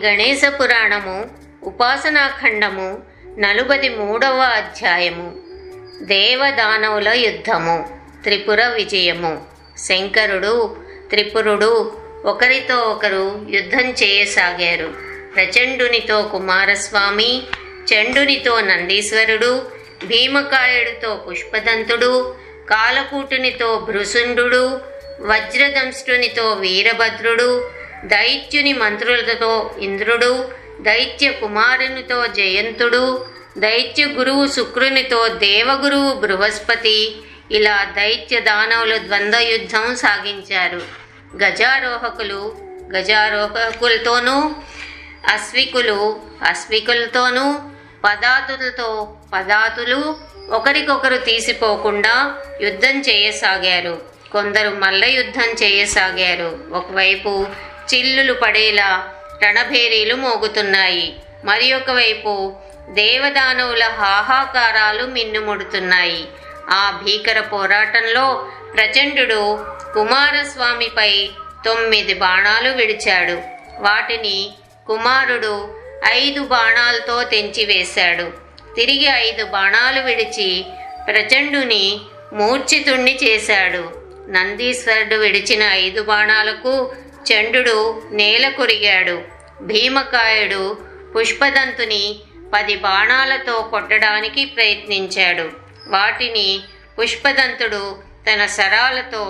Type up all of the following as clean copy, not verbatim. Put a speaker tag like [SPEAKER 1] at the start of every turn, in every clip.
[SPEAKER 1] గణేశ పురాణము ఉపాసనాఖండము 43వ అధ్యాయము. దేవదానవుల యుద్ధము. త్రిపుర విజయము. శంకరుడు త్రిపురుడు ఒకరితో ఒకరు యుద్ధం చేయసాగారు. ప్రచండునితో కుమారస్వామి, చండునితో నందీశ్వరుడు, భీమకాయుడితో పుష్పదంతుడు, కాలకూటునితో భృసుండు, వజ్రదంష్టునితో వీరభద్రుడు, దైత్యుని మంత్రులతో ఇంద్రుడు, దైత్య కుమారునితో జయంతుడు, దైత్య గురువు శుక్రునితో దేవగురువు బృహస్పతి, ఇలా దైత్య దానవులు ద్వంద్వ యుద్ధం సాగించారు. గజారోహకులతోనూ, అశ్వికులతోనూ, పదాతులు ఒకరికొకరు తీసిపోకుండా యుద్ధం చేయసాగారు. కొందరు మల్ల యుద్ధం చేయసాగారు. ఒకవైపు చిల్లులు పడేలా రణభేరీలు మోగుతున్నాయి. మరి ఒకవైపు దేవదానవుల హాహాకారాలు మిన్నుముడుతున్నాయి. ఆ భీకర పోరాటంలో ప్రచండు కుమారస్వామిపై 9 బాణాలు విడిచాడు. వాటిని కుమారుడు 5 బాణాలతో తెంచివేశాడు. తిరిగి 5 బాణాలు విడిచి ప్రచండుని మూర్ఛితుణ్ణి చేశాడు. నందీశ్వరుడు విడిచిన 5 బాణాలకు చండు నేల కొరిగాడు. భీమకాయుడు పుష్పదంతుని 10 బాణాలతో కొట్టడానికి ప్రయత్నించాడు. వాటిని పుష్పదంతుడు తన శరాలతో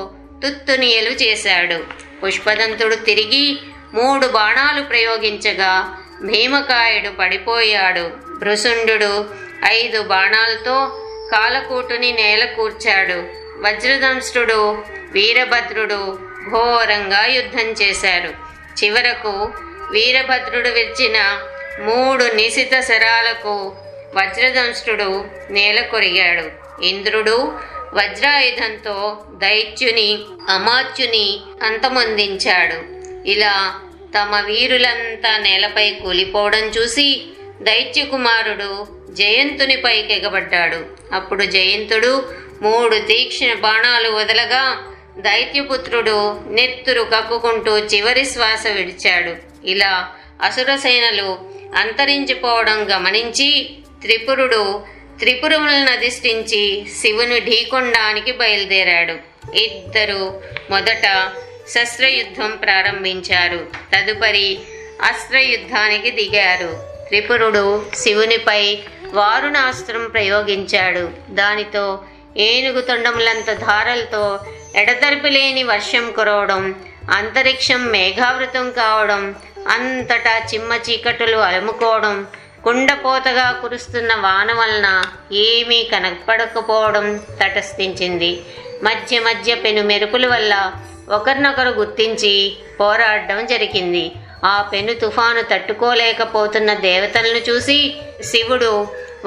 [SPEAKER 1] తుత్తునియలు చేశాడు. పుష్పదంతుడు తిరిగి 3 బాణాలు ప్రయోగించగా భీమకాయుడు పడిపోయాడు. భృసుండు 5 బాణాలతో కాలకూటుని నేల కూర్చాడు. వజ్రదంష్టుడు, వీరభద్రుడు ఘోరంగా యుద్ధం చేశారు. చివరకు వీరభద్రుడు విరిచిన 3 నిశిత శరాలకు వజ్రదంష్టుడు నేల కొరిగాడు. ఇంద్రుడు వజ్రాయుధంతో దైత్యుని అమాత్యుని అంతమొందించాడు. ఇలా తమ వీరులంతా నేలపై కూలిపోవడం చూసి దైత్య కుమారుడు జయంతునిపైకి ఎగబడ్డాడు. అప్పుడు జయంతుడు 3 తీక్ష్ణ బాణాలు వదలగా దైత్యపుత్రుడు నెత్తురు కక్కుకుంటూ చివరి శ్వాస విడిచాడు. ఇలా అసురసేనలు అంతరించిపోవడం గమనించి త్రిపురములను అధిష్ఠించి శివుని ఢీకొనడానికి బయలుదేరాడు. ఇద్దరు మొదట శస్త్రయుద్ధం ప్రారంభించారు. తదుపరి అస్త్రయుద్ధానికి దిగారు. త్రిపురుడు శివునిపై వారుణాస్త్రం ప్రయోగించాడు. దానితో ఏనుగు తొండములంత ధారలతో ఎడతెరిపిలేని వర్షం కురవడం, అంతరిక్షం మేఘావృతం కావడం, అంతటా చిమ్మ చీకటులు అలుముకోవడం, కుండపోతగా కురుస్తున్న వాన వలన ఏమీ కనపడకపోవడం తటస్థించింది. మధ్య మధ్య పెను మెరుపుల వల్ల ఒకరినొకరు గుర్తించి పోరాడడం జరిగింది. ఆ పెను తుఫాను తట్టుకోలేకపోతున్న దేవతలను చూసి శివుడు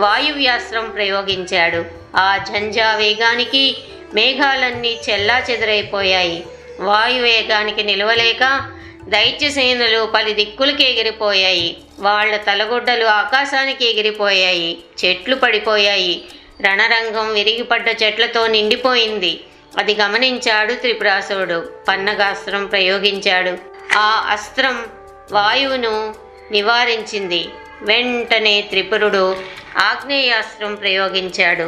[SPEAKER 1] వాయువ్యాస్త్రం ప్రయోగించాడు. ఆ ఝంఝా వేగానికి మేఘాలన్నీ చెల్లాచెదురైపోయాయి. వాయువేగానికి నిలవలేక దైత్యసేనలు 10 దిక్కులకి ఎగిరిపోయాయి. వాళ్ల తలగుడ్డలు ఆకాశానికి ఎగిరిపోయాయి. చెట్లు పడిపోయాయి. రణరంగం విరిగిపడ్డ చెట్లతో నిండిపోయింది. అది గమనించాడు త్రిపురాసురుడు. పన్నగాస్త్రం ప్రయోగించాడు. ఆ అస్త్రం వాయువును నివారించింది. వెంటనే త్రిపురుడు ఆగ్నేయాస్త్రం ప్రయోగించాడు.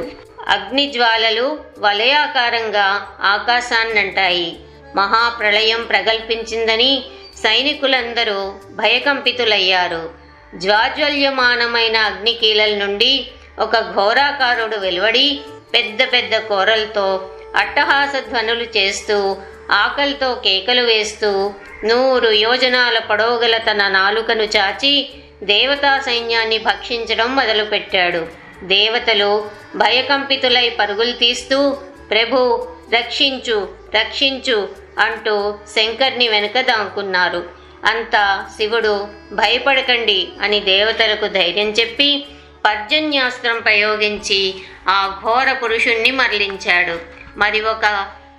[SPEAKER 1] అగ్నిజ్వాలలు వలయాకారంగా ఆకాశాన్నంటాయి. మహాప్రళయం ప్రగల్భించిందని సైనికులందరూ భయకంపితులయ్యారు. జ్వాజ్వల్యమానమైన అగ్నికీలల నుండి ఒక ఘోరాకారుడు వెలువడి పెద్ద పెద్ద కోరలతో అట్టహాస ధ్వనులు చేస్తూ ఆకలితో కేకలు వేస్తూ 100 యోజనాల పొడవుగల తన నాలుకను చాచి దేవతా సైన్యాన్ని భక్షించడం మొదలుపెట్టాడు. దేవతలు భయకంపితులై పరుగులు తీస్తూ ప్రభు రక్షించు రక్షించు అంటూ శంకర్ని వెనుక దాక్కున్నారు. అంతా శివుడు భయపడకండి అని దేవతలకు ధైర్యం చెప్పి పర్జన్యాస్త్రం ప్రయోగించి ఆ ఘోర పురుషుణ్ణి మరలించాడు. మరి ఒక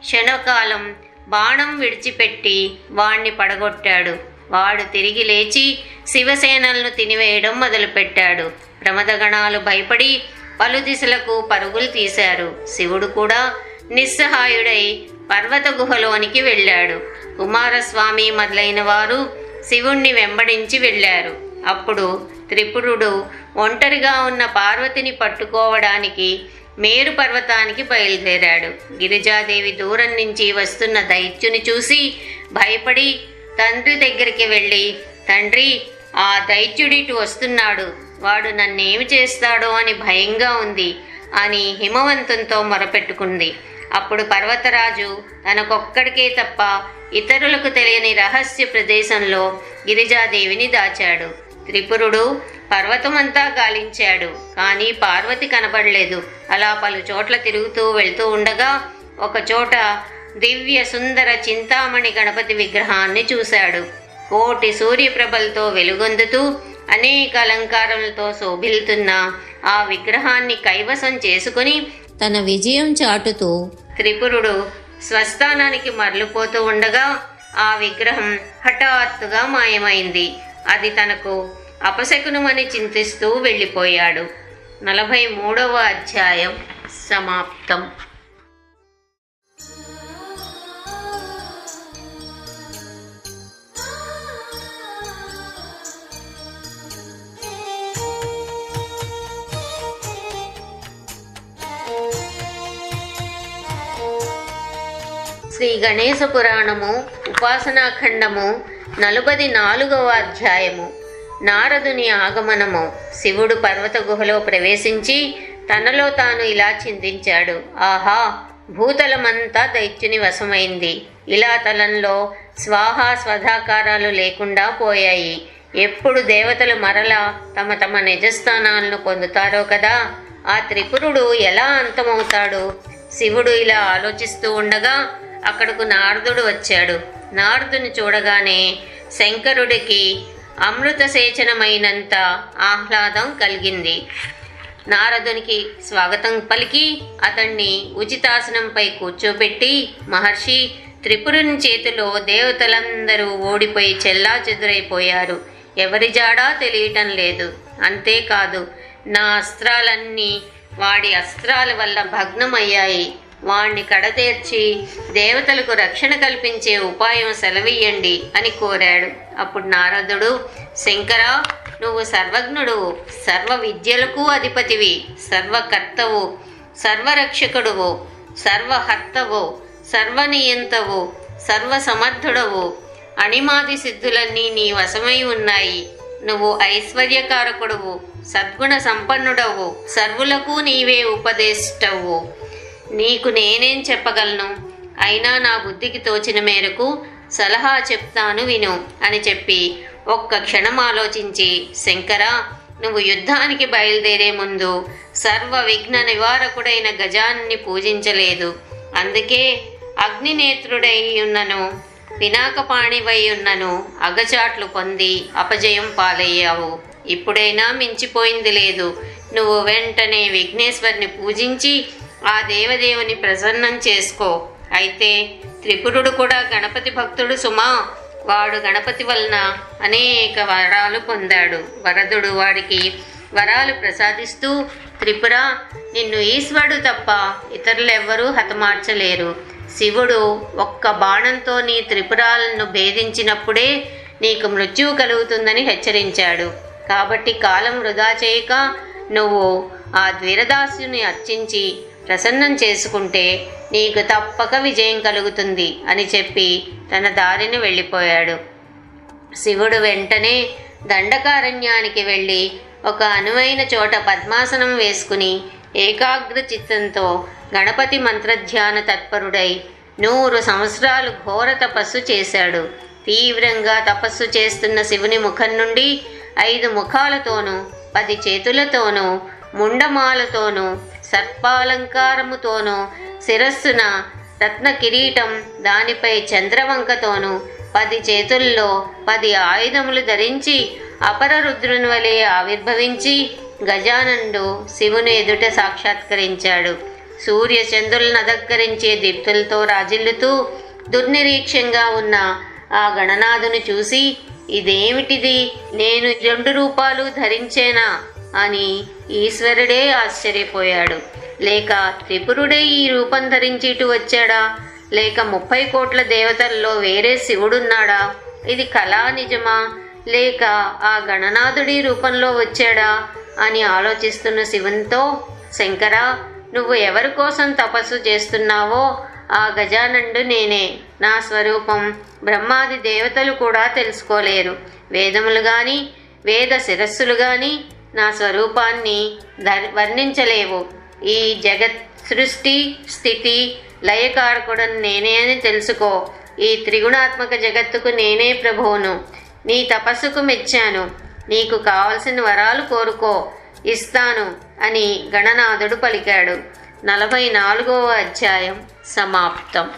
[SPEAKER 1] క్షణకాలం బాణం విడిచిపెట్టి వాణ్ణి పడగొట్టాడు. వాడు తిరిగి లేచి శివసేనలను తినివేయడం మొదలుపెట్టాడు. ప్రమదగణాలు భయపడి పలు దిశలకు పరుగులు తీశారు. శివుడు కూడా నిస్సహాయుడై పర్వత గుహలోనికి వెళ్ళాడు. కుమారస్వామి మొదలైన వారు శివుణ్ణి వెంబడించి వెళ్ళారు. అప్పుడు త్రిపురుడు ఒంటరిగా ఉన్న పార్వతిని పట్టుకోవడానికి మేరు పర్వతానికి బయలుదేరాడు. గిరిజాదేవి దూరం నుంచి వస్తున్న దైత్యుని చూసి భయపడి తండ్రి దగ్గరికి వెళ్ళి, తండ్రి, ఆ దైత్యుడిటు వస్తున్నాడు, వాడు నన్నేమి చేస్తాడో అని భయంగా ఉంది అని హిమవంతునితో మొరపెట్టుకుంది. అప్పుడు పర్వతరాజు తనకొక్కడికే తప్ప ఇతరులకు తెలియని రహస్య ప్రదేశంలో గిరిజాదేవిని దాచాడు. త్రిపురుడు పర్వతమంతా గాలించాడు, కానీ పార్వతి కనబడలేదు. అలా పలు చోట్ల తిరుగుతూ వెళ్తూ ఉండగా ఒకచోట దివ్య సుందర చింతామణి గణపతి విగ్రహాన్ని చూశాడు. కోటి సూర్యప్రభలతో వెలుగొందుతూ అనేక అలంకారాలతో శోభిల్తున్న ఆ విగ్రహాన్ని కైవసం చేసుకుని తన విజయం చాటుతూ త్రిపురుడు స్వస్థానానికి మరలిపోతూ ఉండగా ఆ విగ్రహం హఠాత్తుగా మాయమైంది. అది తనకు అపశకునమని చింతిస్తూ వెళ్ళిపోయాడు. 43వ అధ్యాయం సమాప్తం. శ్రీ గణేశ పురాణము ఉపాసనాఖండము 44వ అధ్యాయము. నారదుని ఆగమనము. శివుడు పర్వత గుహలో ప్రవేశించి తనలో తాను ఇలా చింతించాడు. ఆహా, భూతలమంతా దైత్యుని వశమైంది. ఇలా తలంలో స్వాహా స్వధాకారాలు లేకుండా పోయాయి. ఎప్పుడు దేవతలు మరలా తమ తమ నిజస్థానాలను పొందుతారో కదా, ఆ త్రిపురుడు ఎలా అంతమవుతాడు? శివుడు ఇలా ఆలోచిస్తూ ఉండగా అక్కడకు నారదుడు వచ్చాడు. నారదుని చూడగానే శంకరుడికి అమృత సేచనమైనంత ఆహ్లాదం కలిగింది. నారదునికి స్వాగతం పలికి అతన్ని ఉచితాసనంపై కూర్చోబెట్టి, మహర్షి, త్రిపురుని చేతిలో దేవతలందరూ ఓడిపోయి చెల్లాచెదురైపోయారు. ఎవరి జాడా తెలియటం లేదు. అంతేకాదు, నా అస్త్రాలన్నీ వాడి అస్త్రాల వల్ల భగ్నమయ్యాయి. వాణ్ణి కడతేర్చి దేవతలకు రక్షణ కల్పించే ఉపాయం సెలవీయండి అని కోరాడు. అప్పుడు నారదుడు, శంకర, నువ్వు సర్వజ్ఞుడు, సర్వ విద్యలకు అధిపతివి, సర్వకర్తవు, సర్వరక్షకుడువు, సర్వహర్తవు, సర్వనియంతవు, సర్వసమర్థుడవు. అణిమాది సిద్ధులన్నీ నీ వశమై ఉన్నాయి. నువ్వు ఐశ్వర్యకారకుడువు, సద్గుణ సంపన్నుడవు, సర్వులకు నీవే ఉపదేష్టవు. నీకు నేనేం చెప్పగలను? అయినా నా బుద్ధికి తోచిన మేరకు సలహా చెప్తాను, విను అని చెప్పి ఒక్క క్షణం ఆలోచించి, శంకర, నువ్వు యుద్ధానికి బయలుదేరే ముందు సర్వ విఘ్న నివారకుడైన గజాన్ని పూజించలేదు. అందుకే అగ్నినేత్రుడై ఉన్నను, పినాకపాణివై ఉన్నను అగచాట్లు పొంది అపజయం పాలయ్యావు. ఇప్పుడైనా మించిపోయింది లేదు. నువ్వు వెంటనే విఘ్నేశ్వరుని పూజించి ఆ దేవదేవుని ప్రసన్నం చేసుకో. అయితే త్రిపురుడు కూడా గణపతి భక్తుడు సుమా. వాడు గణపతి వలన అనేక వరాలు పొందాడు. వరదుడు వాడికి వరాలు ప్రసాదిస్తూ, త్రిపుర, నిన్ను ఈశ్వరుడు తప్ప ఇతరులెవ్వరూ హతమార్చలేరు. శివుడు ఒక్క బాణంతో నీ త్రిపురాలను భేదించినప్పుడే నీకు మృత్యువు కలుగుతుందని హెచ్చరించాడు. కాబట్టి కాలం వృధా చేయక నువ్వు ఆ ద్విరదాసుని అర్చించి ప్రసన్నం చేసుకుంటే నీకు తప్పక విజయం కలుగుతుంది అని చెప్పి తన దారిని వెళ్ళిపోయాడు. శివుడు వెంటనే దండకారణ్యానికి వెళ్ళి ఒక అనువైన చోట పద్మాసనం వేసుకుని ఏకాగ్ర చిత్తంతో గణపతి మంత్రధ్యాన తత్పరుడై 100 సంవత్సరాలు ఘోర తపస్సు చేశాడు. తీవ్రంగా తపస్సు చేస్తున్న శివుని ముఖం నుండి 5 ముఖాలతోనూ 10 చేతులతోనూ ముండమాలతోనూ సర్పాలంకారముతోనూ శిరస్సున రత్న కిరీటం, దానిపై చంద్రవంకతోనూ 10 చేతుల్లో 10 ఆయుధములు ధరించి అపర రుద్రుని వలె ఆవిర్భవించి గజానండు శివుని ఎదుట సాక్షాత్కరించాడు. సూర్య చంద్రులను అధక్కరించే దీప్తులతో రాజిల్లుతూ దుర్నిరీక్షంగా ఉన్న ఆ గణనాథుని చూసి, ఇదేమిటిది, నేను 2 రూపాలు ధరించేనా అని ఈశ్వరుడే ఆశ్చర్యపోయాడు. లేక త్రిపురుడే ఈ రూపం ధరించి ఇటు వచ్చాడా? లేక 30 కోట్ల దేవతల్లో వేరే శివుడున్నాడా ఇది కళా నిజమా, లేక ఆ గణనాథుడి రూపంలో వచ్చాడా అని ఆలోచిస్తున్న శివునితో, శంకర, నువ్వు ఎవరి కోసం తపస్సు చేస్తున్నావో ఆ గజానండు నేనే. నా స్వరూపం బ్రహ్మాది దేవతలు కూడా తెలుసుకోలేరు. వేదములు కానీ వేద శిరస్సులు కానీ నా స్వరూపాన్ని వర్ణించలేవు. ఈ జగత్ సృష్టి స్థితి లయకారకుడను నేనే అని తెలుసుకో. ఈ త్రిగుణాత్మక జగత్తుకు నేనే ప్రభువును. నీ తపస్సుకు మెచ్చాను. నీకు కావలసిన వరాలు కోరుకో, ఇస్తాను అని గణనాథుడు పలికాడు. 44వ అధ్యాయం సమాప్తం.